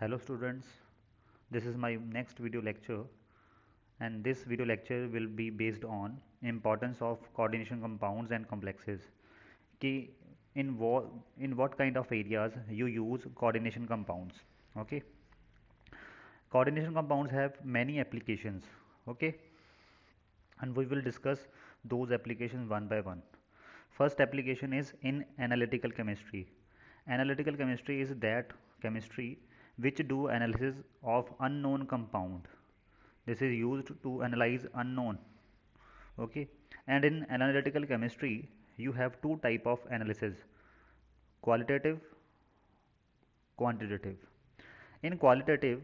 Hello students, this is my next video lecture, and this video lecture will be based on importance of coordination compounds and complexes. कि in what kind of areas you use coordination compounds. Okay, coordination compounds have many applications. Okay, and we will discuss those applications one by one. First application is in analytical chemistry. Analytical chemistry is that chemistry which do analysis of unknown compound. This is used to analyze unknown. Okay, and in analytical chemistry you have two type of analysis: qualitative, quantitative. In qualitative,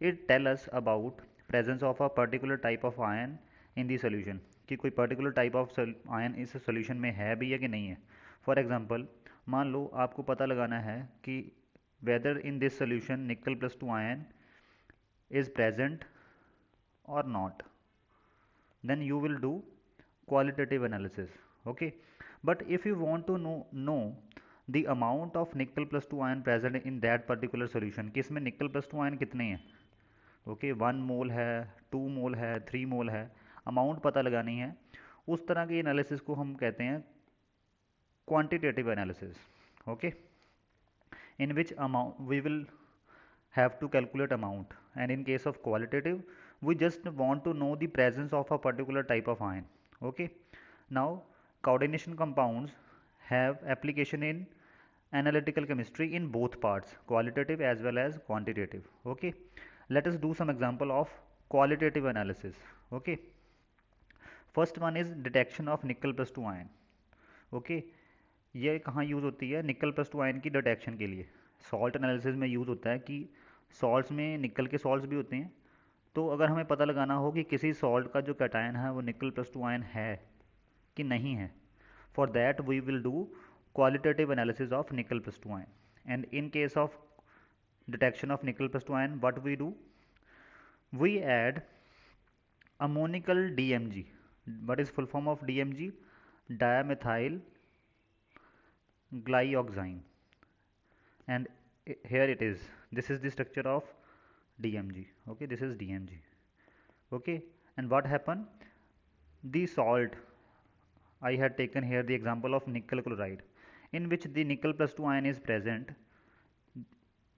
it tell us about presence of a particular type of ion in the solution, कि कोई particular type of ion इस solution में है भी या कि नहीं है. For example, मान लो आपको पता लगाना है कि whether in this solution nickel plus 2 ion is present or not, then you will do qualitative analysis. Okay, but if you want to know the amount of nickel plus 2 ion present in that particular solution, कि इसमें nickel plus 2 ion कितने हैं, okay 1 मोल है, 2 मोल है, 3 मोल है, amount पता लगानी है, उस तरह की एनालिसिस को हम कहते हैं quantitative analysis. Okay, in which amount we will have to calculate amount, and in case of qualitative we just want to know the presence of a particular type of ion. Okay, now coordination compounds have application in analytical chemistry in both parts, qualitative as well as quantitative. Okay, let us do some example of qualitative analysis. Okay, first one is detection of nickel plus 2 ion. Okay, ये कहाँ use होती है nickel plus two ion की detection के लिए. Salt analysis में use होता है कि सॉल्ट्स में निकल के सॉल्ट्स भी होते हैं. तो अगर हमें पता लगाना हो कि किसी सॉल्ट का जो कैटायन है वो निकल प्लस टू आयन है कि नहीं है, for that we will do qualitative analysis of nickel plus 2 ion. And in case of detection of nickel plus 2 ion, what we do, we add ammonical DMG. What is full form of DMG? Dimethyl glyoxime. And here it is, this is the structure of DMG. Okay, this is DMG. Okay, and what happened, the salt, I had taken here the example of nickel chloride, in which the nickel plus 2 ion is present.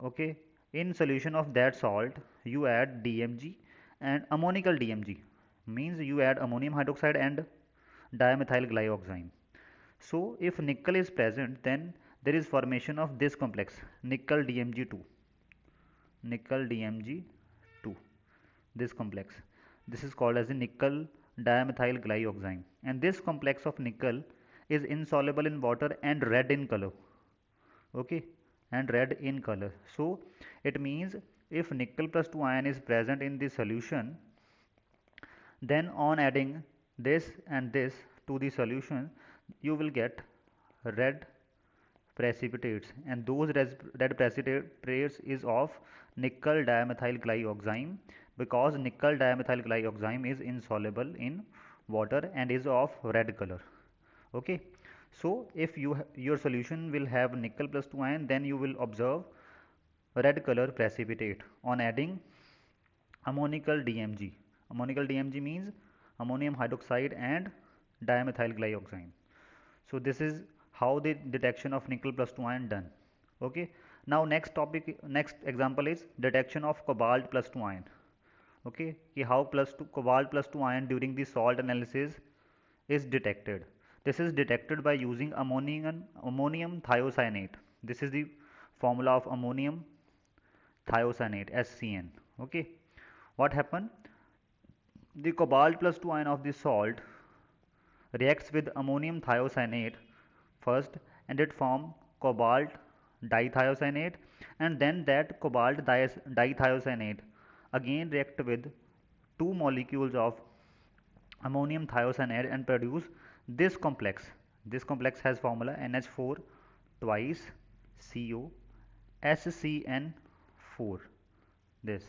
Okay, in solution of that salt you add DMG and ammonical DMG, means you add ammonium hydroxide and dimethyl glyoxime. So if nickel is present, then there is formation of this complex nickel DMG2, nickel DMG2, this complex. This is called as the nickel dimethyl glyoxime, and this complex of nickel is insoluble in water and red in color. Okay, and red in color. So it means if nickel plus 2 ion is present in the solution, then on adding this and this to the solution you will get red precipitates, and those red precipitates is of nickel dimethyl glyoxime, because nickel dimethyl glyoxime is insoluble in water and is of red color. Okay, so if your solution will have nickel plus 2 ion, then you will observe red color precipitate on adding ammonical DMG. Ammonical DMG means ammonium hydroxide and dimethyl glyoxime. So this is how the detection of nickel plus 2 ion done. Okay, now next example is detection of cobalt plus 2 ion. Okay, how cobalt plus 2 ion during the salt analysis is detected. This is detected by using ammonium thiocyanate. This is the formula of ammonium thiocyanate, SCN. Okay, what happened, the cobalt plus 2 ion of the salt reacts with ammonium thiocyanate first, and it form cobalt dithiocyanate, and then that cobalt dithiocyanate again react with two molecules of ammonium thiocyanate and produce this complex. This complex has formula NH4 twice CO SCN4, this,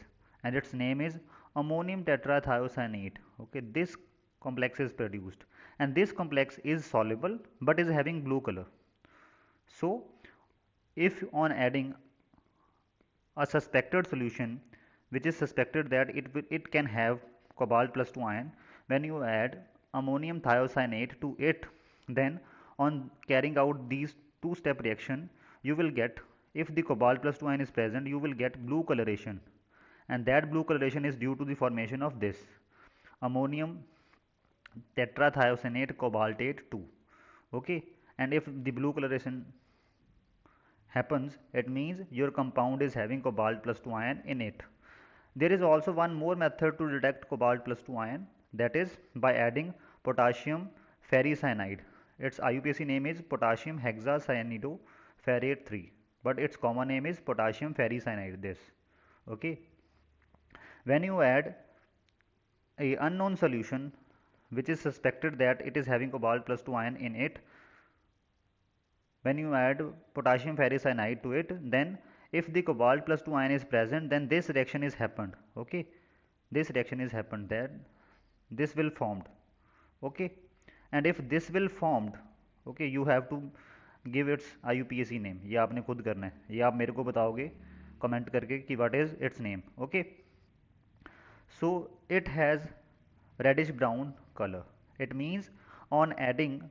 and its name is ammonium tetrathiocyanate. Okay, this complex is produced, and this complex is soluble but is having blue color. So if on adding a suspected solution which is suspected that it can have cobalt plus 2 ion, when you add ammonium thiocyanate to it, then on carrying out these two-step reaction, you will get, if the cobalt plus 2 ion is present, you will get blue coloration, and that blue coloration is due to the formation of this ammonium tetrathiocyanate cobaltate 2. Okay, and if the blue coloration happens, it means your compound is having cobalt plus 2 ion in it. There is also one more method to detect cobalt plus 2 ion, that is by adding potassium ferricyanide. Its IUPAC name is potassium hexacyanidoferrate 3, but its common name is potassium ferricyanide. This, okay. When you add a unknown solution which is suspected that it is having cobalt plus 2 ion in it, when you add potassium ferricyanide to it, then if the cobalt plus 2 ion is present, then this reaction is happened. Okay, this reaction is happened, that this will formed. Okay, and if this will formed, okay, you have to give its IUPAC name. ये आपने खुद करना है, ये आप मेरे को बताओगे कमेंट करके कि what is its name. Okay, so it has reddish brown color. It means on adding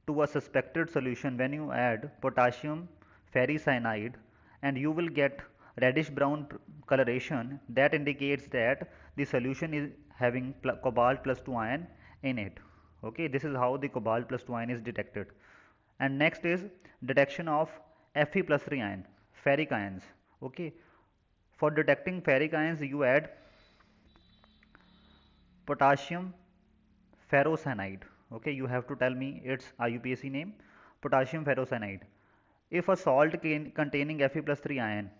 to a suspected solution, when you add potassium ferricyanide, and you will get reddish brown coloration, that indicates that the solution is having cobalt plus 2 ion in it. Okay, this is how the cobalt plus 2 ion is detected. And next is detection of Fe plus 3 ion, ferric ions. Okay, for detecting ferric ions, you add potassium ferrocyanide. Okay, you have to tell me its IUPAC name. Potassium ferrocyanide. If a salt containing Fe plus 3 ion,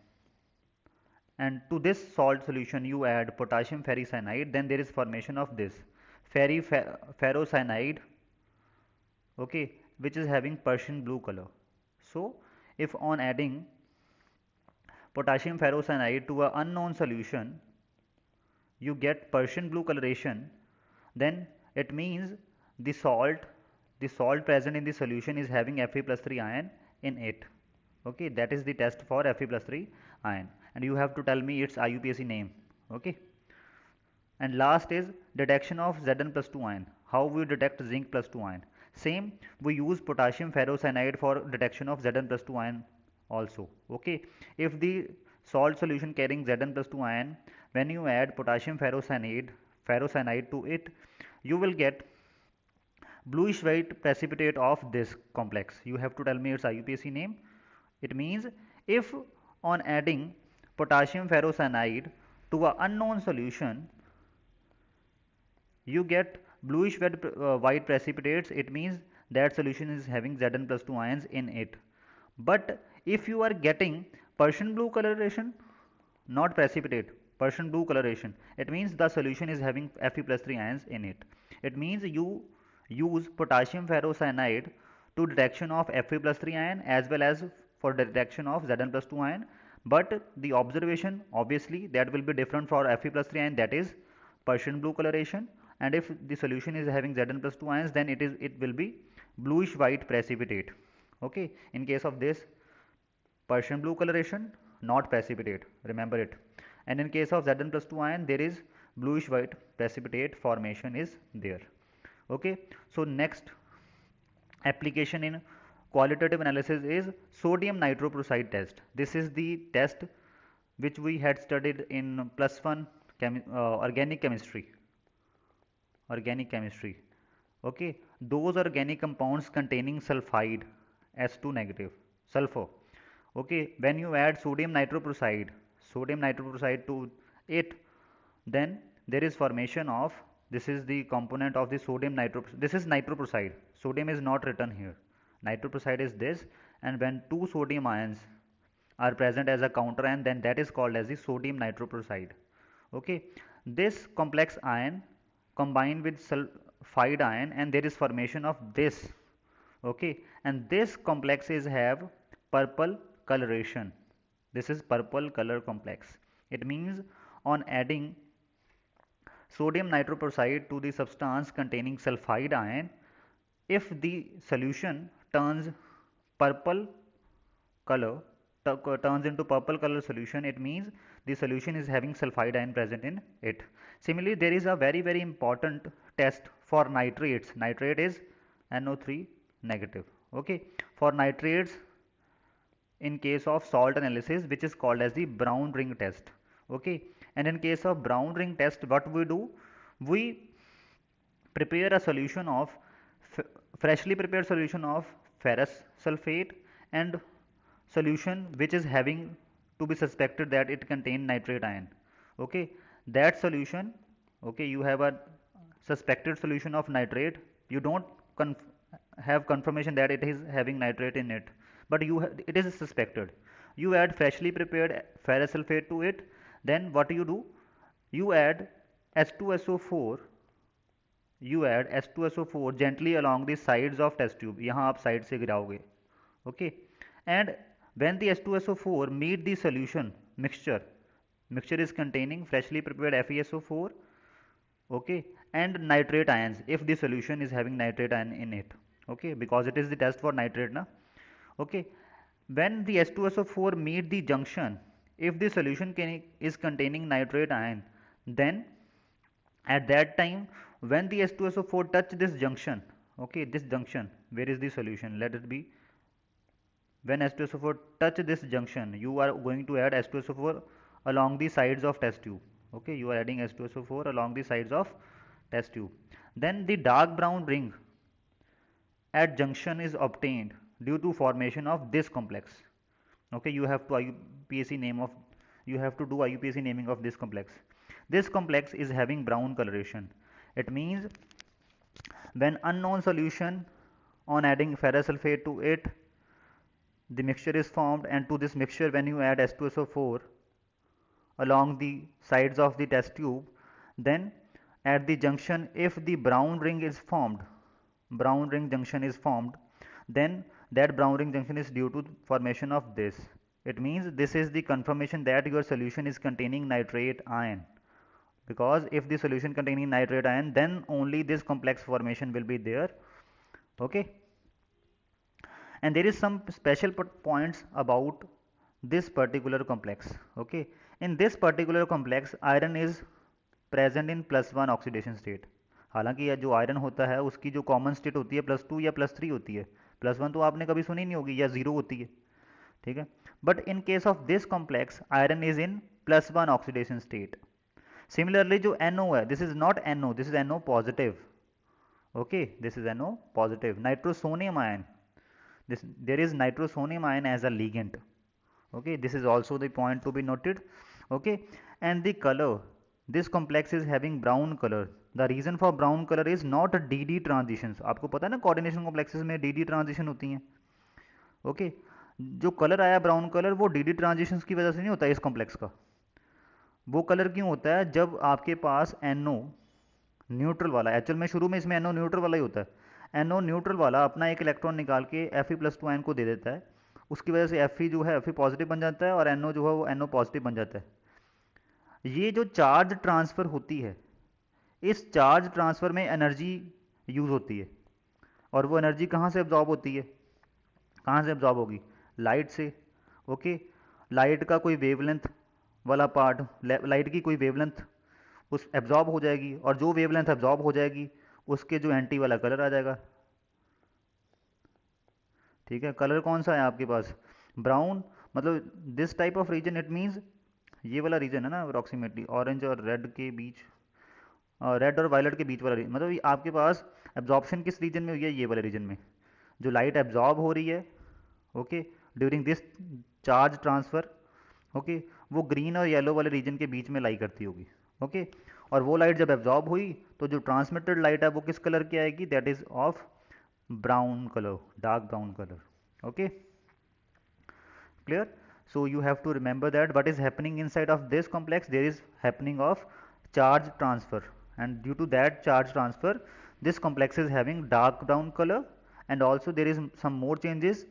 and to this salt solution you add potassium ferricyanide, then there is formation of this ferrocyanide, okay, which is having Persian blue color. So if on adding potassium ferrocyanide to an unknown solution, you get Persian blue coloration, then it means the salt present in the solution is having Fe plus 3 ion in it. Okay, that is the test for Fe plus 3 ion, and you have to tell me its IUPAC name. Okay, and last is detection of Zn plus 2 ion. How we detect zinc plus 2 ion? Same, we use potassium ferrocyanide for detection of Zn plus 2 ion also. Okay, if the salt solution carrying Zn plus 2 ion, when you add potassium ferrocyanide to it, you will get bluish white precipitate of this complex. You have to tell me its IUPAC name. It means if on adding potassium ferrocyanide to an unknown solution, you get bluish white precipitates, it means that solution is having Zn plus 2 ions in it. But if you are getting Persian blue coloration, not precipitate, Persian blue coloration, it means the solution is having Fe plus 3 ions in it. It means you use potassium ferrocyanide to detection of Fe plus 3 ion as well as for detection of Zn plus 2 ion, but the observation obviously that will be different for Fe plus 3 ion, that is Persian blue coloration, and if the solution is having Zn plus 2 ions, then it will be bluish white precipitate. Okay, in case of this Persian blue coloration, not precipitate, remember it. And in case of Zn plus 2 ion, there is bluish white precipitate formation is there. Okay, so next application in qualitative analysis is sodium nitroprusside test. This is the test which we had studied in +1 organic chemistry. Okay, those organic compounds containing sulfide, S2 negative, sulfur. Okay, when you add sodium nitroprusside to it, then there is formation of, this is the component of the sodium this is nitroprusside, sodium is not written here, nitroprusside is this, and when two sodium ions are present as a counter ion, then that is called as the sodium nitroprusside. Okay, this complex ion combined with sulfide ion, and there is formation of this. Okay, and this complexes have purple coloration. This is purple color complex. It means on adding sodium nitroprusside to the substance containing sulfide ion, if the solution turns purple color, turns into purple color solution, it means the solution is having sulfide ion present in it. Similarly, there is a very important test for nitrates. Nitrate is NO3 negative. Okay, for nitrates, in case of salt analysis, which is called as the brown ring test. Okay, and in case of brown ring test, what we do, we prepare a solution of freshly prepared solution of ferrous sulfate and solution which is having to be suspected that it contain nitrate ion. Okay, that solution, okay, you have a suspected solution of nitrate, you don't have confirmation that it is having nitrate in it, but it is suspected. You add freshly prepared ferrous sulfate to it, then what you do, you add H2SO4, you add H2SO4 gently along the sides of test tube, यहाँ आप side से गिराओगे. Okay, and when the H2SO4 meet the solution mixture is containing freshly prepared FeSO4, okay, and nitrate ions if the solution is having nitrate ion in it. Okay, because it is the test for nitrate na. Okay, when the H2SO4 meet the junction, if the solution is containing nitrate ion, then at that time when the H2SO4 touch this junction, okay, this junction, where is the solution, let it be, when H2SO4 touch this junction, you are going to add H2SO4 along the sides of test tube. Okay, you are adding H2SO4 along the sides of test tube. Then the dark brown ring at junction is obtained due to formation of this complex. Okay, you have to do IUPAC naming of this complex. This complex is having brown coloration. It means when unknown solution, on adding ferrous sulfate to it, the mixture is formed, and to this mixture when you add H2SO4 along the sides of the test tube, then at the junction, if the brown ring is formed, brown ring junction is formed, then that brown ring junction is due to formation of this. It means this is the confirmation that your solution is containing nitrate ion, because if the solution containing nitrate ion, then only this complex formation will be there. Okay, and there is some special points about this particular complex. Okay, in this particular complex iron is present in +1 oxidation state. हालांकि यह जो iron होता है उसकी जो common state होती है +2 या +3 होती है, +1 तो आपने कभी सुनी नहीं होगी, या 0 होती है. ठीक है, but in case of this complex iron is in +1 oxidation state. Similarly जो NO है, this is not NO, this is NO positive. Okay, this is NO positive. Nitrosonium ion, there is nitrosonium ion as a ligand. Okay, this is also the point to be noted. Okay, and the color, this complex is having brown color. The reason for brown color is not DD transitions. आपको पता है ना coordination complexes में DD transition होती हैं. Okay, जो colour आया brown colour वो DD transitions की वजह से नहीं होता है इस कॉम्प्लेक्स का. वो कलर क्यों होता है, जब आपके पास NO न्यूट्रल वाला, एक्चुअल में शुरू में इसमें NO न्यूट्रल वाला ही होता है, NO न्यूट्रल वाला अपना एक इलेक्ट्रॉन निकाल के Fe+2 आयन को दे देता है, उसकी वजह से Fe जो है Fe पॉजिटिव बन जाता है और NO जो है वो NO पॉजिटिव बन जाता है. ये जो चार्ज ट्रांसफ़र होती है, इस चार्ज ट्रांसफ़र में एनर्जी यूज़ होती है, और वो एनर्जी कहाँ से एब्जॉर्ब होती है, कहाँ से एब्जॉर्ब होगी, लाइट से. ओके, लाइट का कोई वेवलेंथ वाला पार्ट, लाइट की कोई वेवलेंथ उस एब्जॉर्ब हो जाएगी, और जो वेवलेंथ एब्जॉर्ब हो जाएगी उसके जो एंटी वाला कलर आ जाएगा. ठीक है, कलर कौन सा है आपके पास, ब्राउन, मतलब this type of reason, it means ये वाला रीजन है ना अप्रॉक्सीमेटली ऑरेंज और रेड के बीच, रेड और वायलेट के बीच वाला रीजन, मतलब आपके पास एब्जॉर्प्शन किस रीजन में हुई है, ये वाले रीजन में जो लाइट एब्जॉर्ब हो रही है. Okay, during this charge transfer, okay, वो ग्रीन और येलो वाले रीजन के बीच में लाई करती होगी. ओके, और वो लाइट जब एब्जॉर्ब हुई तो जो ट्रांसमिटेड लाइट है वो किस कलर की आएगी, that is of brown colour, dark brown colour. Okay, clear. So you have to remember that what is happening inside of this complex, there is happening of charge transfer, and due to that charge transfer this complex is having dark brown color, and also there is some more changes.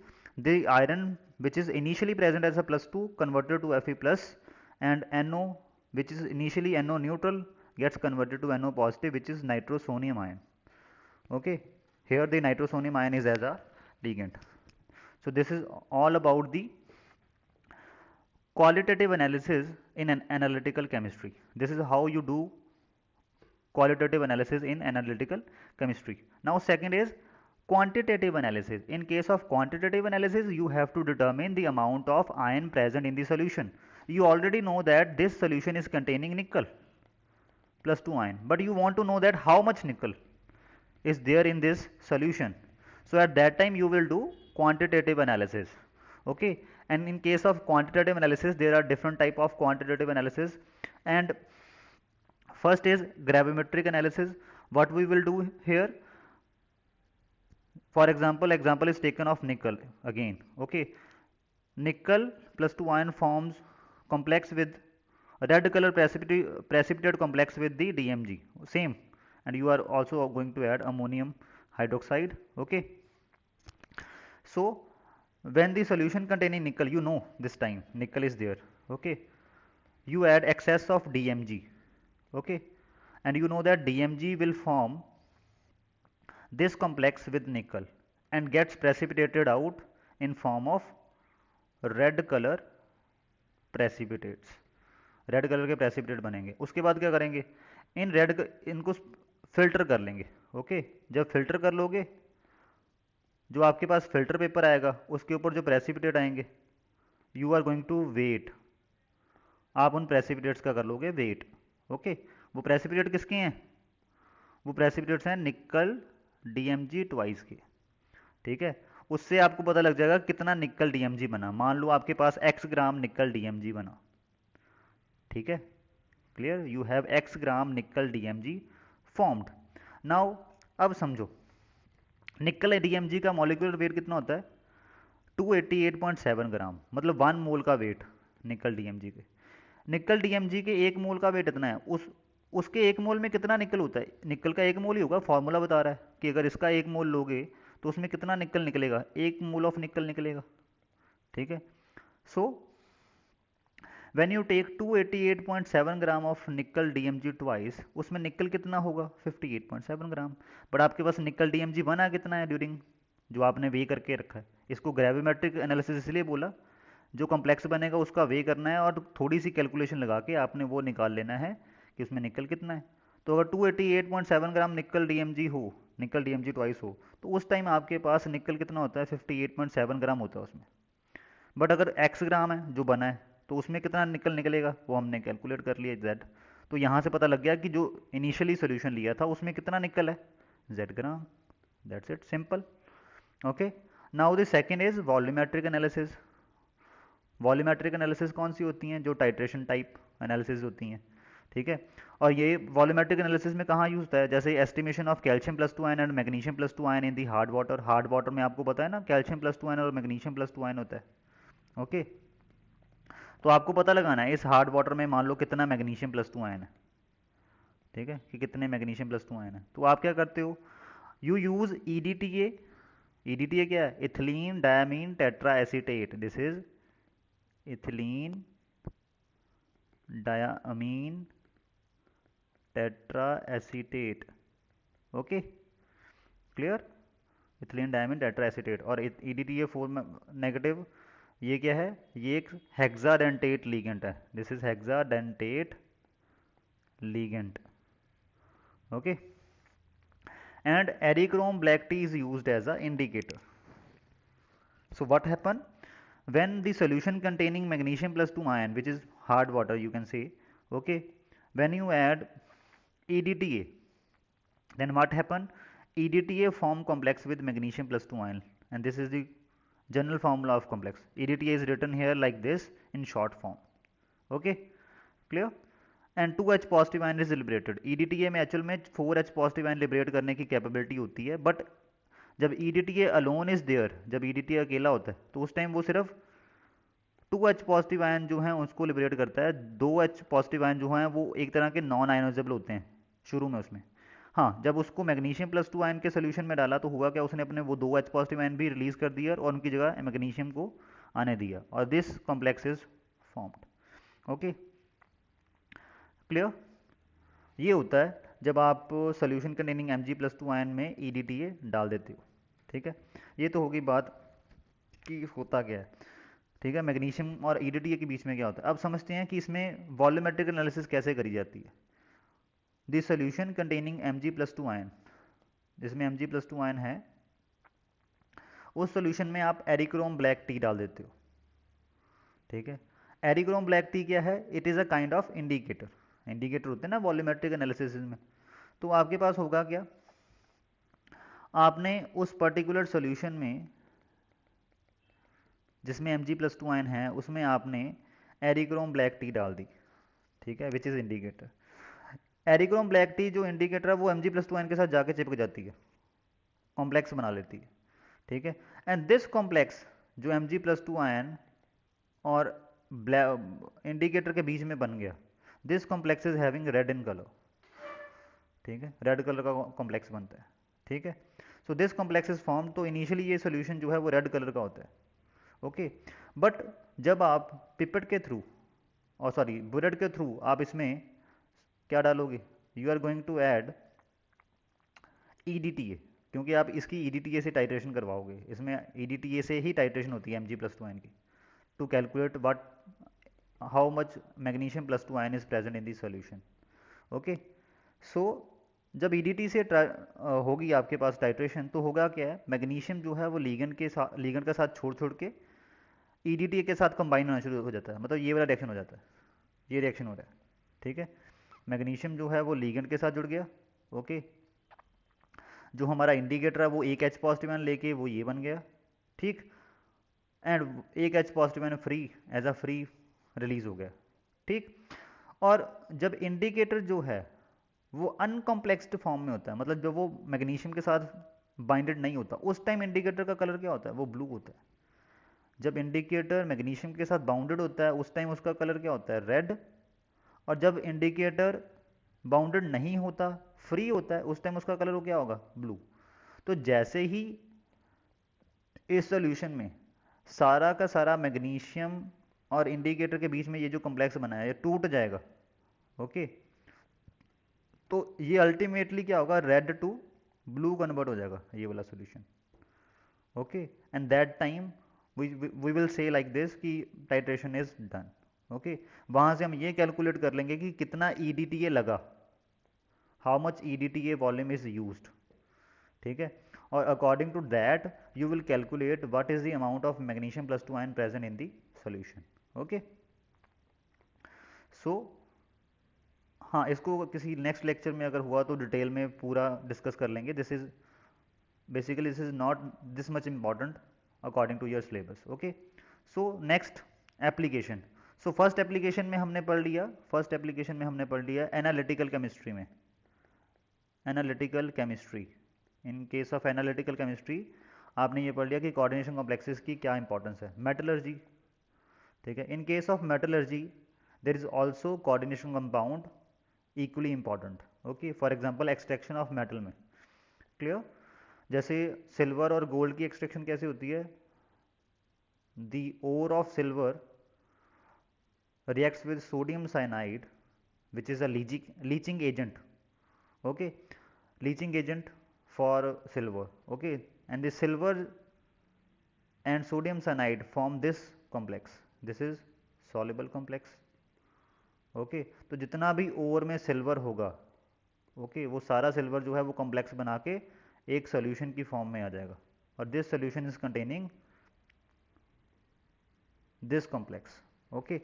The iron which is initially present as a +2 converted to Fe plus, and NO which is initially NO neutral gets converted to NO positive, which is nitrosonium ion. Okay, here the nitrosonium ion is as a ligand. So this is all about the qualitative analysis in an analytical chemistry. This is how you do qualitative analysis in analytical chemistry. Now second is quantitative analysis. In case of quantitative analysis, you have to determine the amount of iron present in the solution. You already know that this solution is containing nickel plus 2 iron, but you want to know that how much nickel is there in this solution. So at that time you will do quantitative analysis. Okay, and in case of quantitative analysis, there are different type of quantitative analysis, and first is gravimetric analysis. What we will do here, for example is taken of nickel again. Okay, nickel plus 2 iron forms complex with red color precipitate complex with the DMG, same, and you are also going to add ammonium hydroxide. Okay, so when the solution containing nickel, you know this time nickel is there. Okay, you add excess of DMG. Okay, and you know that DMG will form this complex with nickel and gets precipitated out in form of red color precipitates. Red colour के precipitate बनेंगे. उसके बाद क्या करेंगे, in red इनको filter कर लेंगे. Okay, जब फिल्टर कर लोगे, जो आपके पास फिल्टर पेपर आएगा उसके ऊपर जो प्रेसिपिटेट आएंगे, you are going to weight. आप उन प्रेसिपिटेट्स का कर लोगे वेट. ओके, वो प्रेसिपिटेट किसके हैं, वो प्रेसिपिटेट्स हैं निकल डीएमजी ट्वाइस के. ठीक है, उससे आपको पता लग जाएगा कितना निकल डीएमजी बना. मान लो आपके पास x ग्राम निकल डीएमजी बना. ठीक है, क्लियर, यू हैव x ग्राम निकल डीएमजी फॉर्म्ड. नाउ अब समझो निकल डीएमजी का मॉलिक्यूलर वेट कितना होता है, 288.7 ग्राम, मतलब 1 मोल का वेट निकल डीएमजी के. निकल डीएमजी के 1 मोल का वेट इतना है. उसके 1 मोल में कितना निकल होता है, निकल का 1 मोल ही होगा. फॉर्मूला बता रहा है कि अगर इसका 1 मोल लोगे तो उसमें कितना निकल निकलेगा, 1 मोल ऑफ निकल निकलेगा. ठीक है, सो when you take 288.7 gram of निकल डीएमजी ट्वाइस, उसमें निकल कितना होगा 58.7 ग्राम. बट आपके पास निकल डीएमजी बना कितना है ड्यूरिंग, जो आपने वे करके रखा है. इसको ग्रेविमेट्रिक एनालिसिस इसलिए बोला, जो कॉम्प्लेक्स बनेगा उसका वे करना है और थोड़ी सी कैलकुलेशन लगा के आपने वो निकाल लेना है कि उसमें निकल कितना है. तो अगर 288.7 ग्राम निकल डीएमजी हो, निकल डीएमजी ट्वाइस हो, तो उस टाइम आपके पास निकल कितना होता है 58.7 ग्राम होता है उसमें. बट अगर x ग्राम है जो बना है, तो उसमें कितना निकल निकलेगा वो हमने कैलकुलेट कर लिया z. तो यहाँ से पता लग गया कि जो इनिशियली सोल्यूशन लिया था उसमें कितना निकल है, z gram. That's it, simple. Okay, now the second is volumetric analysis. Volumetric analysis कौन सी होती हैं, जो टाइट्रेशन टाइप एनालिसिस होती हैं. ठीक है, और ये वॉल्यूमेट्रिक एनालिसिस में कहाँ यूज होता है, जैसे estimation of calcium plus 2 ion and magnesium plus 2 ion in the hard water. Hard water में आपको पता है ना कैल्शियम प्लस 2 आयन और मैग्नीशियम प्लस 2 आयन होता है. ओके, तो आपको पता लगाना है इस हार्ड वाटर में मान लो कितना मैग्नीशियम प्लस 2 आयन है. ठीक है, कि कितने मैग्नीशियम प्लस 2 आयन है. तो आप क्या करते हो, यू यूज ईडीटीए. ईडीटीए क्या है, ethylene diamine tetra acetate. This is ethylene diamine tetra acetate. Okay, clear, ethylene diamine tetra acetate. और ईडीटीए 4 नेगेटिव, ये क्या है, ये एक हेक्साडेंटेट लीगेंट है. This is hexadentate ligand. Okay, and eriochrome black T is used as a indicator. So what happen when the solution containing magnesium plus 2 ion, which is hard water you can say, okay, when you add EDTA, then what happen, EDTA form complex with magnesium plus 2 ion, and this is the general formula of complex. EDTA is written here like this in short form. Okay, clear. and 2H positive ion is liberated. EDTA में actual में 4H positive ion liberate करने की capability होती है, but जब EDTA alone is there, जब EDTA अकेला होता है तो उस टाइम वो सिर्फ 2H पॉजिटिव आयन जो हैं उसको लिबरेट करता है. 2H पॉजिटिव आयन जो हैं वो एक तरह के नॉन आयनोजेबल होते हैं शुरू में उसमें. हाँ, जब उसको मैग्नीशियम प्लस 2 आयन के सोल्यूशन में डाला तो हुआ क्या, उसने अपने वो 2H पॉजिटिव आयन भी रिलीज कर दिया और उनकी जगह मैग्नीशियम को आने दिया, और this complex is formed. Okay, clear. ये होता है जब आप सोल्यूशन कंटेनिंग Mg+2 आयन में EDTA डाल देते हो. ठीक है, ये तो होगी बात कि होता क्या है. ठीक है, मैग्नीशियम और ईडीटीए के बीच में क्या होता है। अब समझते हैं कि इसमें वॉल्यूमेट्रिक एनालिसिस कैसे करी जाती है। This solution containing Mg+2 ion, जिसमें Mg+2 आयन है, उस सोल्यूशन में आप एरिक्रोम ब्लैक टी डाल देते हो। ठीक है, एरिक्रोम ब्लैक टी क्या है, it is a kind of indicator. Indicator होते हैं ना वॉल्यूमेट्रिक एनालिसिस में। तो आपके पास होगा क्या, आपने उस पर्टिकुलर सोल्यूशन में जिसमें Mg+2 आयन है उसमें आपने एरिक्रोम ब्लैक टी डाल दी। ठीक है, which is indicator. Eriochrome black T जो इंडिकेटर है वो Mg+2 आयन के साथ जाके चिपक जाती है, कॉम्प्लेक्स बना लेती है। ठीक है, एंड दिस कॉम्प्लेक्स जो Mg+2 आयन और इंडिकेटर के बीच में बन गया, this complex is having red in colour. ठीक है, रेड कलर का कॉम्प्लेक्स बनता है। ठीक है, so this complex is form. तो इनिशियली ये सोल्यूशन जो है वो रेड कलर का होता है। ओके, बट जब आप पिपेट के थ्रू और सॉरी बुलेट के थ्रू आप इसमें क्या डालोगे, you are going to add EDTA, क्योंकि आप इसकी ईडीटीए से टाइट्रेशन करवाओगे। इसमें ईडीटीए से ही टाइट्रेशन होती है Mg+2 आयन की, to calculate what how much Mg+2 ion is present in this solution. Okay, so जब ईडीटी से होगी आपके पास टाइट्रेशन, तो होगा क्या है, मैग्नीशियम जो है वो लीगन का साथ छोड़ छोड़ के ईडीटी के साथ कंबाइन होना शुरू हो जाता है, मतलब ये वाला रिएक्शन हो जाता है, ये रिएक्शन हो रहा है। ठीक है, मैग्नीशियम जो है वो लीगन के साथ जुड़ गया। ओके, जो हमारा इंडिकेटर है वो एक H पॉजिटिव आयन लेके वो ये बन गया। ठीक, एंड एक H positive ion free as a free release हो गया। ठीक, और जब इंडिकेटर जो है वो अनकॉम्प्लेक्स्ड फॉर्म में होता है, मतलब जब वो मैग्नीशियम के साथ बाइंडेड नहीं होता, उस टाइम इंडिकेटर का कलर क्या होता है, वो ब्लू होता है। जब इंडिकेटर मैग्नीशियम के साथ बाउंडेड होता है उस टाइम उसका कलर क्या होता है, रेड। और जब इंडिकेटर बाउंडेड नहीं होता, फ्री होता है, उस टाइम उसका कलर क्या होगा, ब्लू। तो जैसे ही इस सोल्यूशन में सारा का सारा मैग्नीशियम और इंडिकेटर के बीच में ये जो कॉम्प्लेक्स बनाया है ये टूट जाएगा। ओके, तो ये अल्टीमेटली क्या होगा, रेड टू ब्लू कन्वर्ट हो जाएगा ये वाला solution. Okay, and that time we will say like this कि टाइट्रेशन इज डन। ओके, वहां से हम ये कैलकुलेट कर लेंगे कि कितना ईडीटीए लगा, how much EDTA volume is used. ठीक है, और according to that you will calculate what is the amount of Mg+2 ion present in the solution. Okay, so हाँ, इसको किसी नेक्स्ट लेक्चर में अगर हुआ तो डिटेल में पूरा डिस्कस कर लेंगे। This is basically this is not this much important according to your syllabus. Okay, so next application. So first application में हमने पढ़ लिया एनालिटिकल केमिस्ट्री में, analytical chemistry. In case of analytical chemistry आपने ये पढ़ लिया कि कोऑर्डिनेशन कॉम्प्लेक्सेस की क्या इंपॉर्टेंस है। मेटलर्जी, ठीक है, in case of metallurgy there is also coordination compound equally important. Okay, for example extraction of metal में, क्लियर, जैसे सिल्वर और गोल्ड की एक्सट्रैक्शन कैसे होती है, the ore of silver reacts with sodium cyanide which is a leaching agent. Okay, leaching agent for silver. Okay, and the silver and sodium cyanide form this complex, this is soluble complex. Okay, तो जितना भी ओर में silver होगा, okay, वो सारा silver जो है वो कॉम्प्लेक्स बना के एक सोल्यूशन की फॉर्म में आ जाएगा, और this solution is containing this complex. Okay,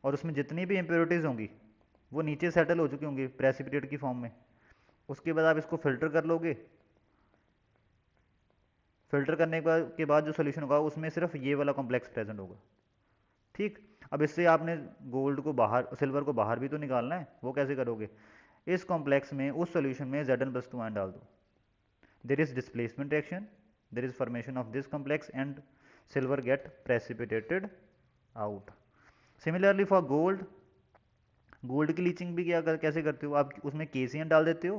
और उसमें जितनी भी इम्प्योरिटीज़ होंगी वो नीचे सेटल हो चुकी होंगी प्रेसिपिटेट की फॉर्म में। उसके बाद आप इसको फिल्टर कर लोगे, फिल्टर करने के बाद जो सोल्यूशन होगा उसमें सिर्फ ये वाला कॉम्प्लेक्स प्रेजेंट होगा। ठीक, अब इससे आपने गोल्ड को बाहर, सिल्वर को बाहर भी तो निकालना है, वो कैसे करोगे, इस कॉम्प्लेक्स में उस सोल्यूशन में Zn+2 आयन डाल दो, there is displacement reaction, there is formation of this complex and silver get precipitated out. Similarly for gold, gold की लीचिंग भी कैसे करते हो, आप उसमें KCN डाल देते हो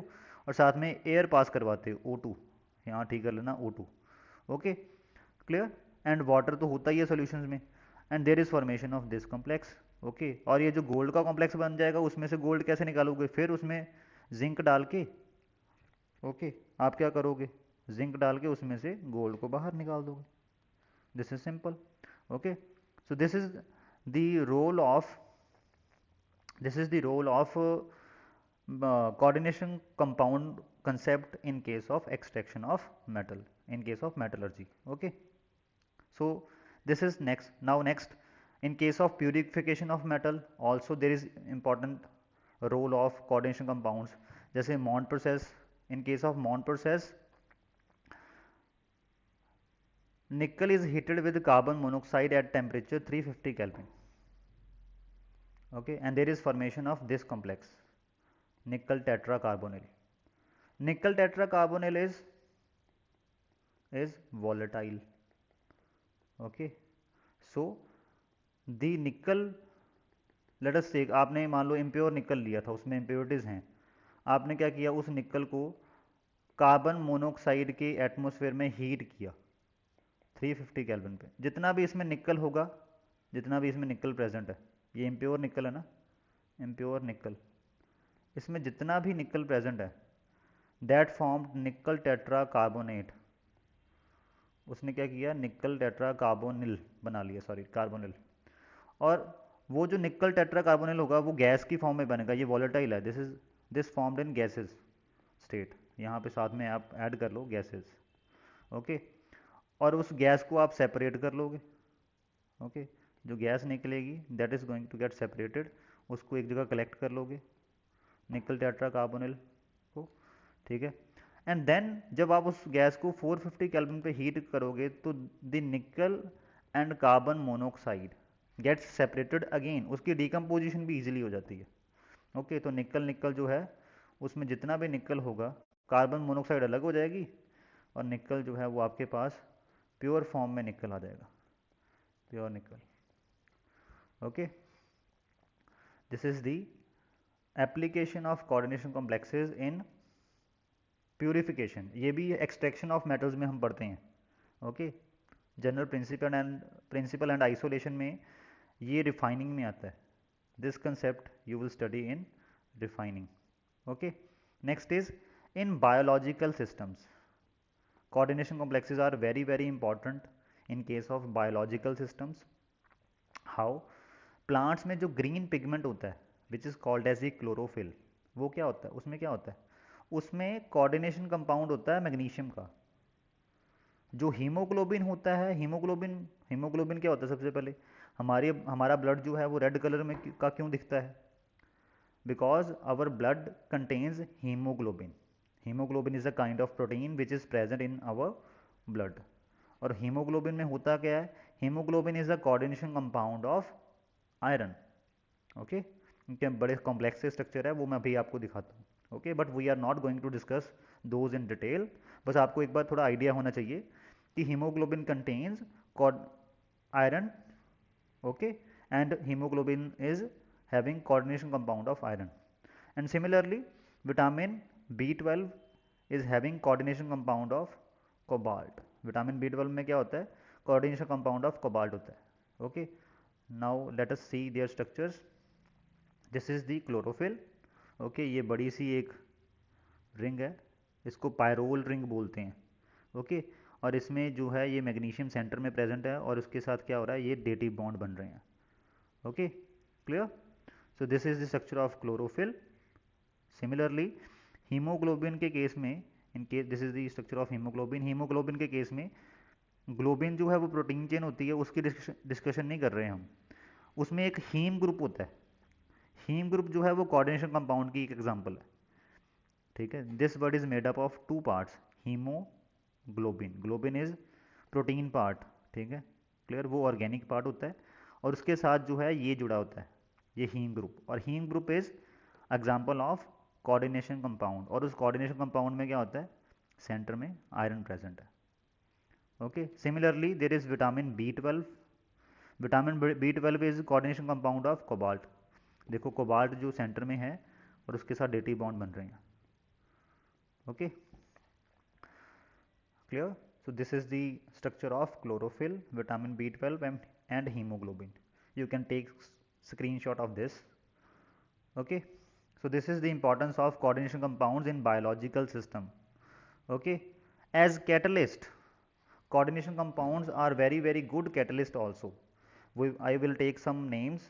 और साथ में एयर पास करवाते हो, O2, यहाँ ठीक कर लेना O2। Okay, clear, and water तो होता ही है सॉल्यूशंस में, and there is formation of this complex. Okay, और ये जो गोल्ड का कॉम्प्लेक्स बन जाएगा उसमें से गोल्ड कैसे निकालोगे, फिर उसमें जिंक डाल के, ओके, आप क्या करोगे, जिंक डाल के उसमें से गोल्ड को बाहर निकाल दोगे, this is simple. Okay, So the role of this is the role of coordination compound concept in case of extraction of metal, in case of metallurgy. Okay, so this is next. Now next, in case of purification of metal also there is important role of coordination compounds. जैसे Mond process, in case of Mond process, nickel is heated with carbon monoxide at temperature 350 Kelvin. Okay, and there is formation of this complex, nickel tetracarbonyl. Nickel tetracarbonyl is volatile. Okay, so the nickel, let us take, आपने मान लो impure निकल लिया था, उसमें impurities हैं, आपने क्या किया, उस निकल को कार्बन मोनोऑक्साइड के एटमॉस्फेयर में हीट किया 350 केल्विन पे। जितना भी इसमें निकल होगा, जितना भी इसमें निकल प्रेजेंट है, ये इम्प्योर निकल है ना, इम्प्योर निकल, इसमें जितना भी निकल प्रेजेंट है, दैट फॉर्म्ड निकल टेट्रा कार्बोनेट, उसने क्या किया, निकल टेट्रा कार्बोनिल बना लिया, सॉरी कार्बोनिल। और वो जो निकल टेट्रा कार्बोनिल होगा वो गैस की फॉर्म में बनेगा, ये वॉलेटाइल है, this formed in gases state, यहाँ पे साथ में आप ऐड कर लो गैसेस। ओके, और उस गैस को आप सेपरेट कर लोगे। ओके, जो गैस निकलेगी that is going to get separated, उसको एक जगह कलेक्ट कर लोगे निकल टेट्रा कार्बोनिल को, ठीक है। एंड देन जब आप उस गैस को 450 केल्विन पे हीट करोगे तो the nickel and carbon monoxide gets separated again, उसकी डिकम्पोजिशन भी इजीली हो जाती है। ओके, तो निकल निकल जो है उसमें जितना भी निकल होगा, कार्बन मोनोऑक्साइड अलग हो जाएगी और निकल जो है वो आपके पास प्योर फॉर्म में निकल आ जाएगा, प्योर निकल। Okay, this is the application of coordination complexes in purification. ये भी एक्सट्रैक्शन ऑफ मेटल्स में हम पढ़ते हैं। Okay, general principle and isolation में ये रिफाइनिंग में आता है। This concept you will study in refining. Okay, next is in biological systems coordination complexes are very very important in case of biological systems. How? plants में जो green pigment होता है which is called as the chlorophyll, वो क्या होता है, उसमें क्या होता है, उसमें coordination compound होता है मैग्नीशियम का। जो हीमोग्लोबिन होता है, हीमोग्लोबिन क्या होता है, सबसे पहले हमारा ब्लड जो है वो रेड कलर में का क्यों दिखता है, because our blood contains haemoglobin. Haemoglobin is a kind of protein which is present in our blood. और हीमोग्लोबिन में होता क्या है, haemoglobin is a coordination compound of iron. Okay, इनके बड़े कॉम्प्लेक्स स्ट्रक्चर है, वो मैं अभी आपको दिखाता हूँ। Okay, but we are not going to discuss those in detail, बस आपको एक बार थोड़ा आइडिया होना चाहिए कि haemoglobin contains iron, okay, and haemoglobin is having coordination compound of iron. And similarly vitamin B12 is having coordination compound of cobalt. vitamin B12 में क्या होता है, coordination compound of cobalt होता है। okay, now let us see their structures. this is the chlorophyll. okay, ये बड़ी सी एक ring है, इसको पायरोल रिंग बोलते हैं। ओके, और इसमें जो है ये मैग्नीशियम सेंटर में प्रेजेंट है और उसके साथ क्या हो रहा है, ये डेटिव बॉन्ड बन रहे हैं। Okay, clear? So this is the structure of chlorophyll. Similarly, hemoglobin के केस में, in case this is the structure of hemoglobin, hemoglobin के केस में ग्लोबिन जो है वो प्रोटीन चेन होती है, उसकी डिस्कशन नहीं कर रहे हैं हम। उसमें एक हीम ग्रुप होता है, हीम ग्रुप जो है वो कोऑर्डिनेशन कंपाउंड की एक एग्जांपल है। ठीक है, this word is made up of two parts, haemoglobin, globin is protein part, ठीक है, क्लियर, वो ऑर्गेनिक पार्ट होता है, और उसके साथ जो है ये जुड़ा होता है, ये हीम ग्रुप, और haem group is example of coordination compound. और उस कोऑर्डिनेशन कंपाउंड में क्या होता है, सेंटर में आयरन प्रेजेंट है। Okay, similarly there is vitamin B12, vitamin B12 is coordination compound of cobalt. देखो कोबाल्ट जो सेंटर में है और उसके साथ डेटिव बॉन्ड बन रहे हैं। Okay, clear? So this is the structure of chlorophyll, vitamin B12 and haemoglobin. You can take screenshot of this. Okay, so this is the importance of coordination compounds in biological system. Okay, as catalyst, coordination compounds are very very good catalyst also. I will take some names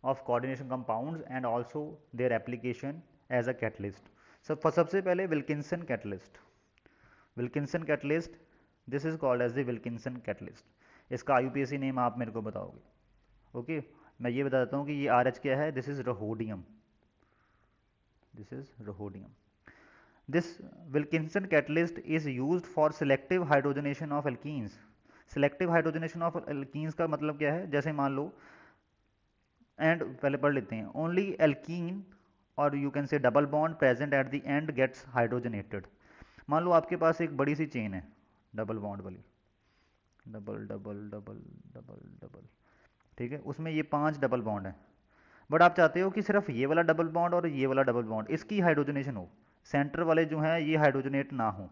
of coordination compounds and also their application as a catalyst. सबसे पहले Wilkinson catalyst. Wilkinson catalyst, this is called as the Wilkinson catalyst. इसका IUPAC name आप मेरे को बताओगे. Okay मैं ये बता देता हूँ कि ये RH क्या है. This is rhodium. This is rhodium. This Wilkinson catalyst is used for selective hydrogenation of alkenes. Selective hydrogenation of alkenes का मतलब क्या है? जैसे मान लो, एंड पहले पढ़ लेते हैं. Only alkene और you can say double bond present at the end gets hydrogenated. मान लो आपके पास एक बड़ी सी चेन है डबल बॉन्ड वाली, double double double double double, ठीक है. उसमें ये 5 डबल बॉन्ड है, बट आप चाहते हो कि सिर्फ ये वाला डबल बॉन्ड और ये वाला डबल बॉन्ड इसकी हाइड्रोजनेशन हो, सेंटर वाले जो हैं ये हाइड्रोजनेट ना हो.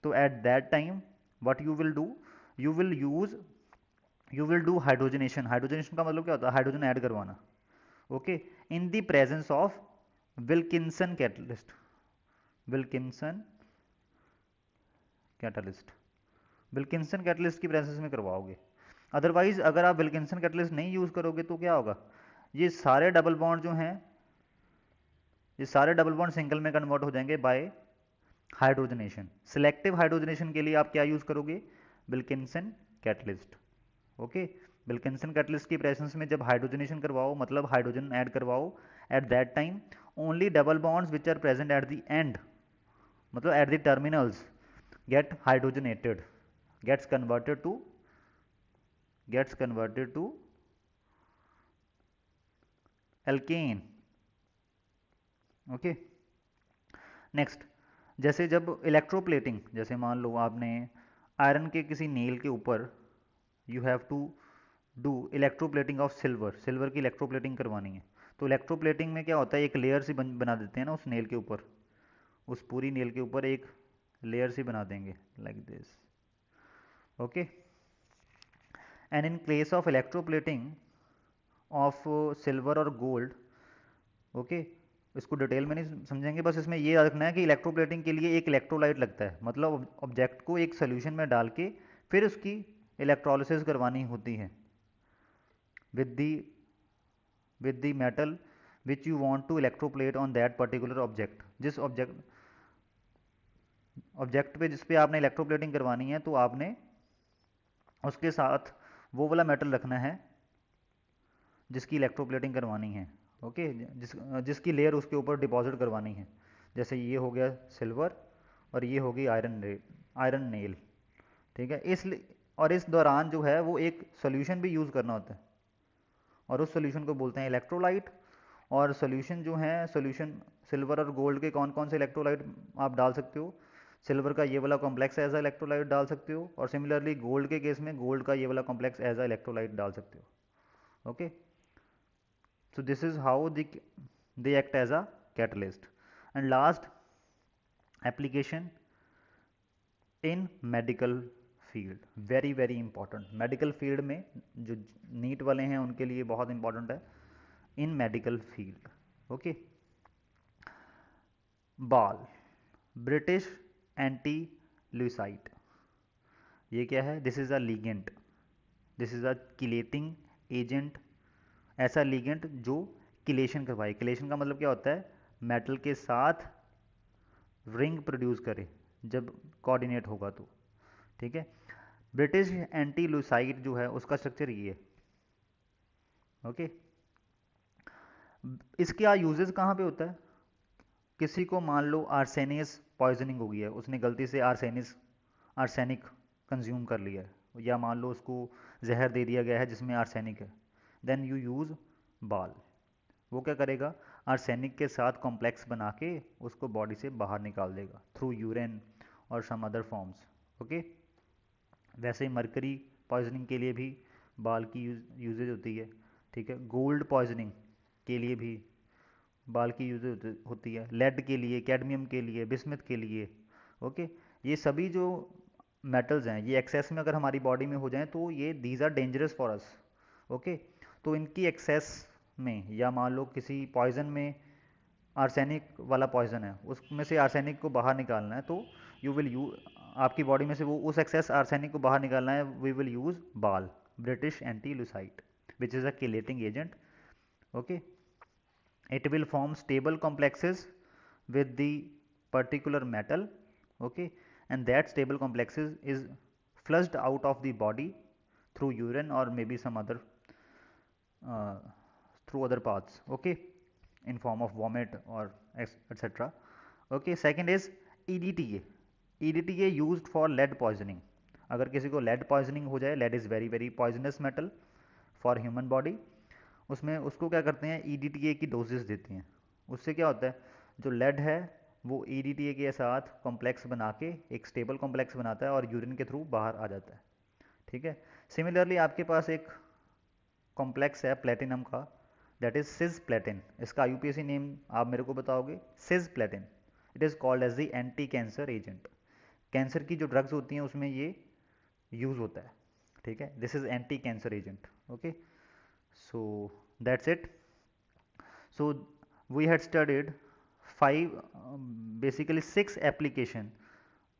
तो eight that time what you will do, you will do hydrogenation. Hydrogenation का मतलब क्या होता है? हाइड्रोजन ऐड करवाना. Okay, in the presence of Wilkinson catalyst. Wilkinson catalyst, Wilkinson catalyst की प्रेजेंस में करवाओगे. अदरवाइज अगर आप विल्किंसन कैटलिस्ट नहीं यूज करोगे तो क्या होगा? ये सारे डबल बॉन्ड जो हैं, ये सारे डबल बॉन्ड सिंगल में कन्वर्ट हो जाएंगे बाय हाइड्रोजनेशन. सिलेक्टिव हाइड्रोजनेशन के लिए आप क्या यूज करोगे? Wilkinson catalyst. Okay, Wilkinson catalyst की प्रेजेंस में जब हाइड्रोजनेशन करवाओ, मतलब हाइड्रोजन ऐड करवाओ, at that time only double bonds which are present at the end, मतलब at the terminals, get hydrogenated, gets converted to alkane. Okay, next, जैसे जब electroplating, जैसे मान लो आपने आयरन के किसी नेल के ऊपर you have to do electroplating of silver, silver की इलेक्ट्रोप्लेटिंग करवानी है. तो इलेक्ट्रोप्लेटिंग में क्या होता है? एक लेयर सी बना देते हैं ना उस नेल के ऊपर, उस पूरी नेल के ऊपर एक लेयर सी बना देंगे like this. Okay, and in case of electroplating of silver और गोल्ड, ओके, इसको डिटेल में नहीं समझेंगे, बस इसमें ये याद रखना है कि इलेक्ट्रोप्लेटिंग के लिए एक इलेक्ट्रोलाइट लगता है, मतलब ऑब्जेक्ट को एक सोल्यूशन में डाल के फिर उसकी इलेक्ट्रोलिसिस करवानी होती है with the metal which you want to electroplate on that particular object. जिस ऑब्जेक्ट पे जिस पे आपने इलेक्ट्रोप्लेटिंग करवानी है, तो आपने उसके साथ वो वाला मेटल रखना है जिसकी इलेक्ट्रोप्लेटिंग करवानी है. ओके, जिसकी लेयर उसके ऊपर डिपॉजिट करवानी है. जैसे ये हो गया सिल्वर और ये होगी आयरन नेल, ठीक है. इस दौरान जो है वो एक सोल्यूशन भी यूज़ करना होता है, और उस सोल्यूशन को बोलते हैं इलेक्ट्रोलाइट. और सोल्यूशन जो है, सोल्यूशन सिल्वर और गोल्ड के कौन कौन से इलेक्ट्रोलाइट आप डाल सकते हो? सिल्वर का ये वाला कॉम्प्लेक्स एज अ इलेक्ट्रोलाइट डाल सकते हो, और सिमिलरली गोल्ड के केस में गोल्ड का ये वाला कॉम्प्लेक्स एज अ इलेक्ट्रोलाइट डाल सकते हो. Okay, so this is how they act as a catalyst. And last application in medical field, very very important. medical field में जो नीट वाले हैं उनके लिए बहुत important है. in medical field, okay, बाल, ब्रिटिश एंटी ल्यूसाइट, ये क्या है? This is a ligand, this is a chelating agent. ऐसा लीगेंट जो किलेशन करवाए. किलेशन का मतलब क्या होता है? मेटल के साथ रिंग प्रोड्यूस करे जब कोऑर्डिनेट होगा तो, ठीक है. ब्रिटिश एंटी लूसाइड जो है उसका स्ट्रक्चर ये है. ओके, इसका यूजेस कहाँ पे होता है? किसी को मान लो आर्सेनियस पॉइजनिंग हो गई है, उसने गलती से आर्सेनिक कंज्यूम कर लिया है, या मान लो उसको जहर दे दिया गया है जिसमें आर्सेनिक है. देन यू यूज़ बाल. वो क्या करेगा? आर्सेनिक के साथ कॉम्प्लेक्स बना के उसको बॉडी से बाहर निकाल देगा थ्रू यूरिन और सम अदर फॉर्म्स. ओके, वैसे ही मरकरी पॉइजनिंग के लिए भी बाल की यूजेज होती है, ठीक है. गोल्ड पॉइजनिंग के लिए भी बाल की यूज होती है. लेड के लिए, कैडमियम के लिए, बिस्मथ के लिए. ओके, ये सभी जो मेटल्स हैं ये एक्सेस में अगर हमारी बॉडी में हो जाएं तो ये these are dangerous for us. Okay, तो इनकी एक्सेस में, या मान लो किसी पॉइजन में आर्सेनिक वाला पॉइजन है, उसमें से आर्सेनिक को बाहर निकालना है, तो यू आपकी बॉडी में से वो उस एक्सेस आर्सेनिक को बाहर निकालना है, वी विल यूज़ बाल. British anti-lucite, which is a chelating agent. Okay, it will form stable complexes with the particular metal. Okay, and that stable complexes is flushed out of the body through urine or maybe some other uh, through other paths. Okay, in form of vomit or etc. Okay, second is EDTA. EDTA used for lead poisoning. अगर किसी को lead poisoning हो जाए, lead is very very poisonous metal for human body, उसमें उसको क्या करते हैं, EDTA की डोजेस देते हैं. उससे क्या होता है, जो lead है वो EDTA के साथ कॉम्प्लेक्स बना के एक स्टेबल कॉम्प्लेक्स बनाता है और यूरिन के थ्रू बाहर आ जाता है. ठीक है. सिमिलरली आपके पास एक कॉम्प्लेक्स है प्लेटिनम का, दैट इज सिज प्लेटिन. इसका आईयूपीएसी नेम आप मेरे को बताओगे, cisplatin. It is called as the anti cancer agent. Cancer की जो ड्रग्स होती हैं उसमें ये यूज़ होता है. ठीक है, this is anti cancer agent. Okay, so that's it. So we had studied 5 basically 6 application,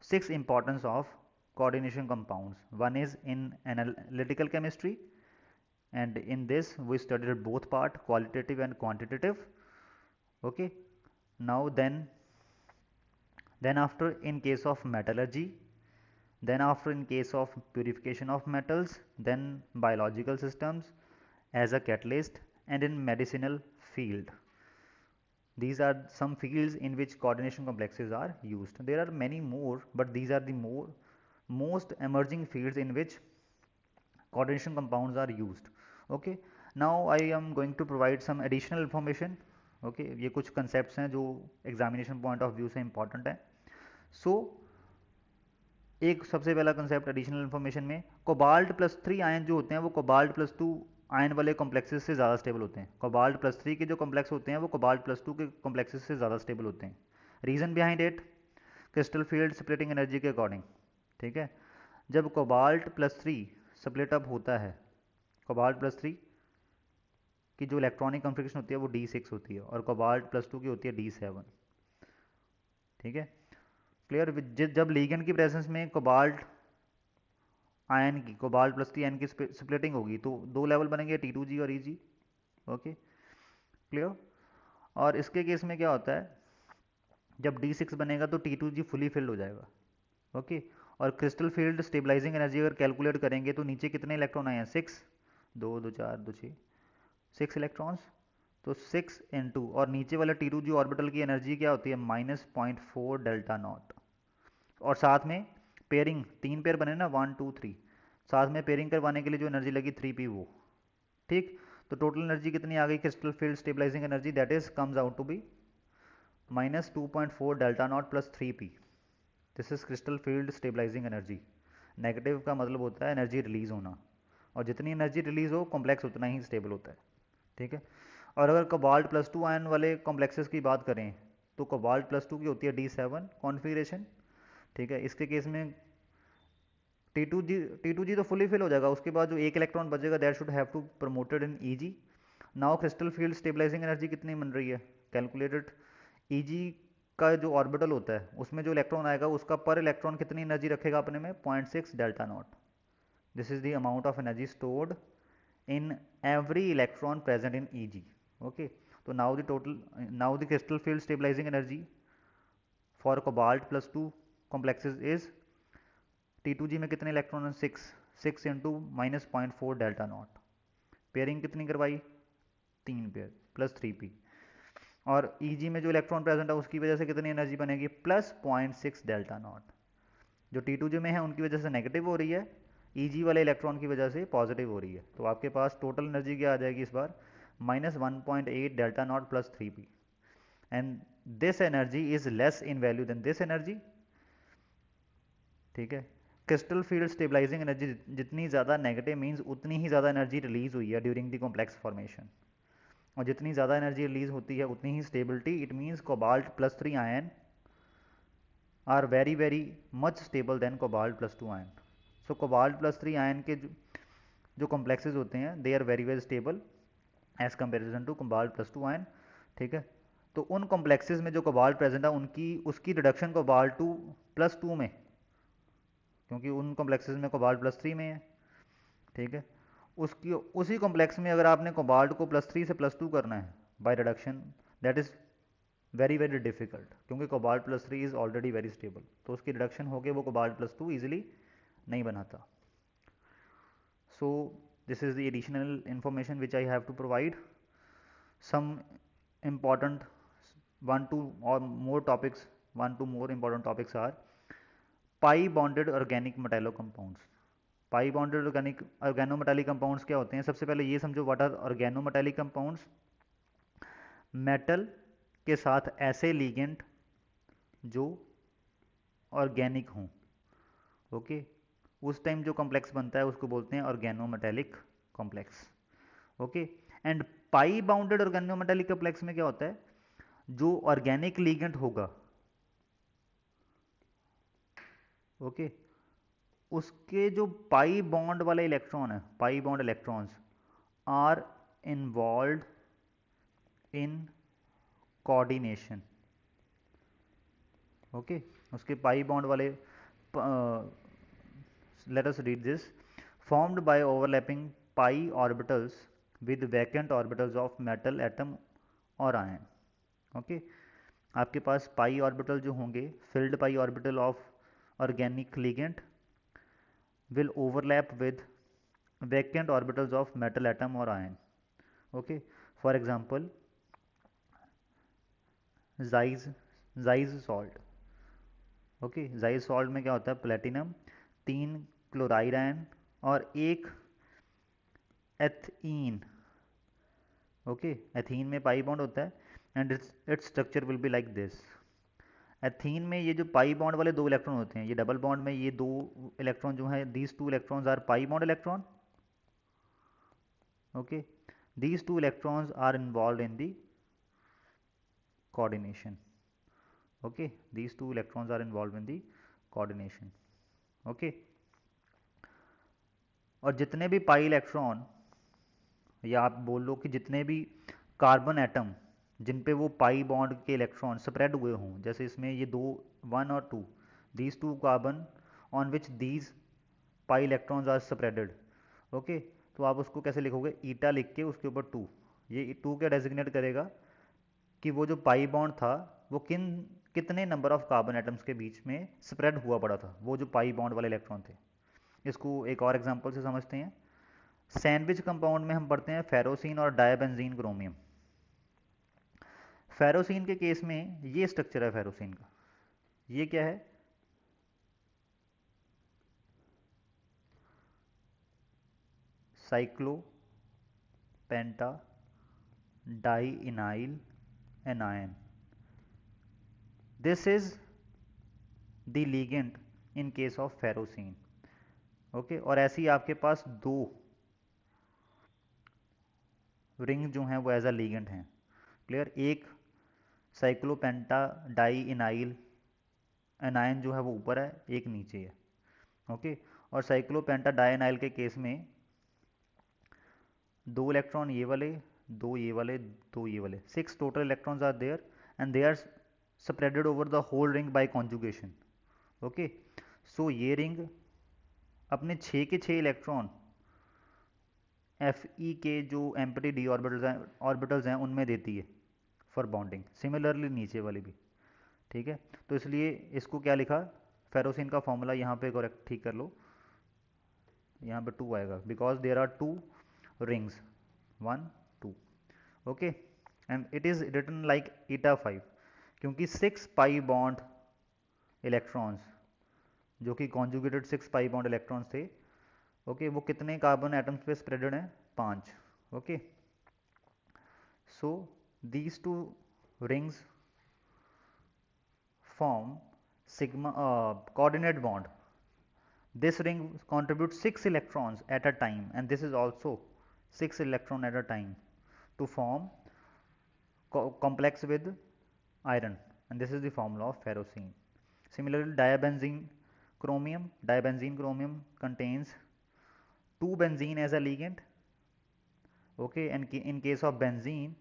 6 importance of coordination compounds. One is in analytical chemistry, and in this we studied both part, qualitative and quantitative. Okay, now then after in case of metallurgy, then after in case of purification of metals, then biological systems as a catalyst, and in medicinal field. These are some fields in which coordination complexes are used. There are many more, but these are the most emerging fields in which coordination compounds are used. Okay, now I am going to provide some additional information. Okay, ये कुछ concepts हैं जो examination point of view से important है. So एक सबसे पहला concept additional information में, कोबाल्ट प्लस 3 आयन जो होते हैं वो कोबाल्ट प्लस 2 आयन वाले कॉम्प्लेक्सेस से ज़्यादा स्टेबल होते हैं. कोबाल्ट प्लस 3 के जो कॉम्प्लेक्स होते हैं वो कोबाल्ट प्लस 2 के कॉम्प्लेक्सेस से ज़्यादा स्टेबल होते हैं. Reason behind it, crystal field splitting energy के अकॉर्डिंग. ठीक है, जब कोबाल्ट प्लस 3 स्प्लिट अप होता है, कोबाल्ट प्लस 3 की जो इलेक्ट्रॉनिक कॉन्फ़िगरेशन होती है वो D6 होती है और कोबाल्ट प्लस 2 की होती है D7. ठीक है, क्लियर. जब लीगेंड की प्रेजेंस में कोबाल्ट आयन की, कोबाल्ट प्लस 3 आयन की स्प्लिटिंग होगी तो दो लेवल बनेंगे, T2G और EG. Okay, clear. और इसके केस में क्या होता है, जब D6 बनेगा तो T2G फुली फिल्ड हो जाएगा. ओके, और क्रिस्टल फील्ड स्टेबलाइजिंग एनर्जी अगर कैलकुलेट करेंगे तो नीचे कितने इलेक्ट्रॉन आए हैं, 6, 2 2 4 2 6, 6 इलेक्ट्रॉन्स. तो 6 into और नीचे वाला T2G ऑर्बिटल की एनर्जी क्या होती है, -0.4 डेल्टा नॉट. और साथ में पेयरिंग, 3 पेयर बने ना, 1 2 3, साथ में पेयरिंग करवाने के लिए जो एनर्जी लगी 3p वो. ठीक, तो टोटल एनर्जी कितनी आ गई crystal field stabilising energy, that is comes out to be -2.4 delta not plus 3p. This is crystal field stabilising energy. Negative का मतलब होता है एनर्जी रिलीज होना, और जितनी एनर्जी रिलीज हो कॉम्प्लेक्स उतना ही स्टेबल होता है. ठीक है, और अगर कोबाल्ट प्लस 2 आयन वाले कॉम्प्लेक्सेस की बात करें तो कोबाल्ट प्लस 2 की होती है D7 कॉन्फ़िगरेशन. ठीक है, इसके केस में T2G तो फुली फिल हो जाएगा, उसके बाद जो एक इलेक्ट्रॉन बचेगा that should have to promoted in EG. Now crystal field stabilising energy कितनी बन रही है, कैलकुलेटेड. EG का जो ऑर्बिटल होता है उसमें जो इलेक्ट्रॉन आएगा उसका पर इलेक्ट्रॉन कितनी एनर्जी रखेगा अपने में, 0.6 delta not. This is the amount of energy stored in every electron present in EG. Okay, so now the crystal field stabilizing energy for cobalt plus 2 complexes is T2G में कितने electron हैं, 6 into -0.4 delta not. Pairing कितनी करवाई, 3 pair plus 3p. और EG में जो electron present है उसकी वजह से कितनी एनर्जी बनेगी, +0.6 डेल्टा नॉट. जो T2G में है उनकी वजह से नेगेटिव हो रही है, EG वाले इलेक्ट्रॉन की वजह से पॉजिटिव हो रही है. तो आपके पास टोटल एनर्जी क्या आ जाएगी इस बार, -1.8 delta not plus 3p. And this energy is less in value than this energy. ठीक है, क्रिस्टल फील्ड स्टेबलाइजिंग एनर्जी जितनी ज़्यादा नेगेटिव मीन्स उतनी ही ज़्यादा एनर्जी रिलीज हुई है ड्यूरिंग द कॉम्प्लेक्स फॉर्मेशन, और जितनी ज़्यादा एनर्जी रिलीज होती है उतनी ही stability. It means cobalt plus 3 ion are very very much stable than cobalt plus 2 ion. So cobalt plus 3 ion के जो कॉम्प्लेक्सेस होते हैं they are very very stable as comparison to cobalt plus 2 ion. ठीक है, तो उन complexes में जो कोबाल्ट प्रेजेंट है उसकी रिडक्शन कोबाल्ट 2 प्लस 2 में, क्योंकि उन कॉम्प्लेक्सेस में कोबाल्ट प्लस 3 में है. ठीक है, उसकी उसी कॉम्प्लेक्स में अगर आपने कोबाल्ट को +3 से +2 करना है by reduction, that is very very difficult, क्योंकि cobalt +3 is already very stable, तो उसकी रिडक्शन होके वो कोबाल्ट +2 ईजिली नहीं बनाता. So this is the additional information which I have to provide. Some important one two or more topics, one two more important topics are pi bonded organic metallo compounds. Pi bonded organic organometallic compounds क्या होते हैं? सबसे पहले ये समझो what are organometallic compounds. Metal के साथ ऐसे लीगेंट जो ऑर्गेनिक हों. ओके, उस टाइम जो कॉम्प्लेक्स बनता है उसको बोलते हैं organometallic complex. Okay, and pi bounded organometallic complex में क्या होता है? जो ऑर्गेनिक लीगेंट होगा, ओके, उसके जो पाई बॉन्ड वाले इलेक्ट्रॉन है, pi bond electrons are involve in coordination. Okay, उसके पाई बॉन्ड वाले, let us read this, formed by overlapping pi orbitals with vacant orbitals of metal atom और ion. ओके, आपके पास पाई orbital जो होंगे, field pi orbital of organic ligand will overlap with vacant orbitals of metal atom or ion. Okay, for example Zeiss salt. Okay, Zeiss salt में क्या होता है? Platinum, 3 chloride ion और 1 ethene. Okay, ethene में pi bond होता है and its structure will be like this. Ethene में ये जो पाई बॉन्ड वाले 2 इलेक्ट्रॉन होते हैं, ये डबल बॉन्ड में ये 2 इलेक्ट्रॉन जो हैं, these 2 electrons are pi bond electron. Okay, these 2 electrons are involved in the coordination. Okay, these 2 electrons are involved in the coordination. Okay, और जितने भी पाई इलेक्ट्रॉन, या आप बोल लो कि जितने भी कार्बन एटम जिन पे वो पाई बॉन्ड के इलेक्ट्रॉन स्प्रेड हुए हों, जैसे इसमें ये 2, 1 और 2, these 2 carbon on which these pi electrons are spreaded. Okay, तो आप उसको कैसे लिखोगे? ईटा लिख के उसके ऊपर 2. ये 2 क्या डेजिग्नेट करेगा कि वो जो पाई बॉन्ड था वो कितने नंबर ऑफ कार्बन एटम्स के बीच में स्प्रेड हुआ पड़ा था, वो जो पाई बॉन्ड वाले इलेक्ट्रॉन थे. इसको एक और एग्जांपल से समझते हैं. सैंडविच कंपाउंड में हम पढ़ते हैं फेरोसिन और डायबेंजीन क्रोमियम. फेरोसिन के केस में ये स्ट्रक्चर है फेरोसिन का. ये क्या है? Cyclopentadienyl anion. This is the ligand in case of ferrocene. Okay, और ऐसे ही आपके पास 2 रिंग जो हैं वो एज अ लीगेंट हैं. क्लियर? एक साइक्लोपेंटा डाई इनाइल एनायन जो है वो ऊपर है, एक नीचे है. ओके, और साइक्लोपेंटा डाई इनाइल के केस में 2 इलेक्ट्रॉन ये वाले, 2 ये वाले, 2 ये वाले, 6 total electrons are there and they are spreaded over the whole ring by conjugation. Okay, so ये रिंग अपने 6 के 6 इलेक्ट्रॉन Fe के जो एम्प्टी डी ऑर्बिटल्स हैं उनमें देती है फॉर बॉन्डिंग. सिमिलरली नीचे वाली भी. ठीक है, तो इसलिए इसको क्या लिखा? फेरोसिन का फॉर्मूला यहाँ पे करेक्ट ठीक कर लो, यहाँ पे 2 आएगा because there are 2 rings, 1 2. Okay, and it is written like eta 5 क्योंकि 6 पाई बॉन्ड इलेक्ट्रॉन्स जो कि कॉन्जुगेटेड 6 पाई बॉन्ड इलेक्ट्रॉन्स थे. ओके, वो कितने कार्बन एटम्स पे स्प्रेडेड हैं? 5. Okay, so these 2 rings form sigma coordinate bond. This ring contributes 6 electrons at a time and this is also 6 electron at a time to form complex with iron, and this is the formula of ferrocene. Similarly, dibenzene chromium contains 2 benzene as a ligand. Okay, and in case of benzene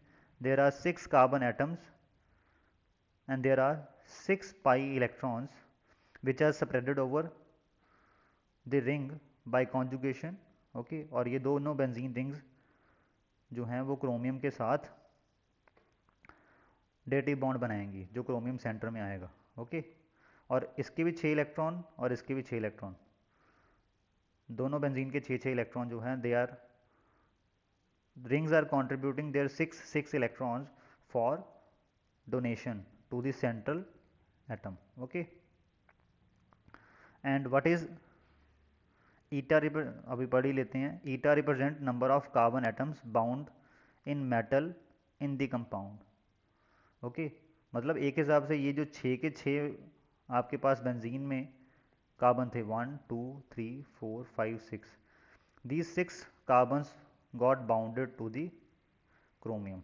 there are 6 carbon atoms and there are 6 pi electrons which are spreaded over the ring by conjugation okay, और ये दोनों benzene rings जो हैं वो chromium के साथ dative bond बनाएंगी, जो क्रोमियम सेंटर में आएगा। ओके, और इसके भी 6 इलेक्ट्रॉन और इसके भी 6 इलेक्ट्रॉन, दोनों बेंजीन के 6 इलेक्ट्रॉन जो हैं, they are rings are contributing their 6 electrons for donation to the central atom. Okay, and what is eta? अभी पढ़ ही लेते हैं। eta represent number of carbon atoms bound in metal in the compound. Okay, मतलब एक हिसाब से ये जो 6 के 6 आपके पास बेंजीन में कार्बन थे, 1 2 3 4 5 6, these 6 carbons got bounded to the chromium.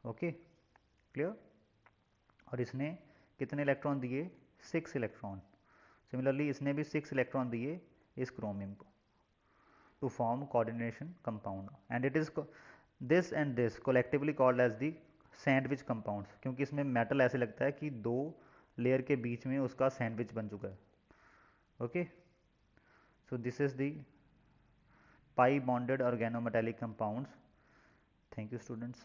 Okay, clear. और इसने कितने इलेक्ट्रॉन दिए? 6 इलेक्ट्रॉन। सिमिलरली इसने भी 6 इलेक्ट्रॉन दिए इस क्रोमियम को to form coordination compound, and it is this and this collectively called as the sandwich compounds, क्योंकि इसमें मेटल ऐसे लगता है कि दो लेयर के बीच में उसका सैंडविच बन चुका है। Okay, so this is the pi bonded organometallic compounds. Thank you students.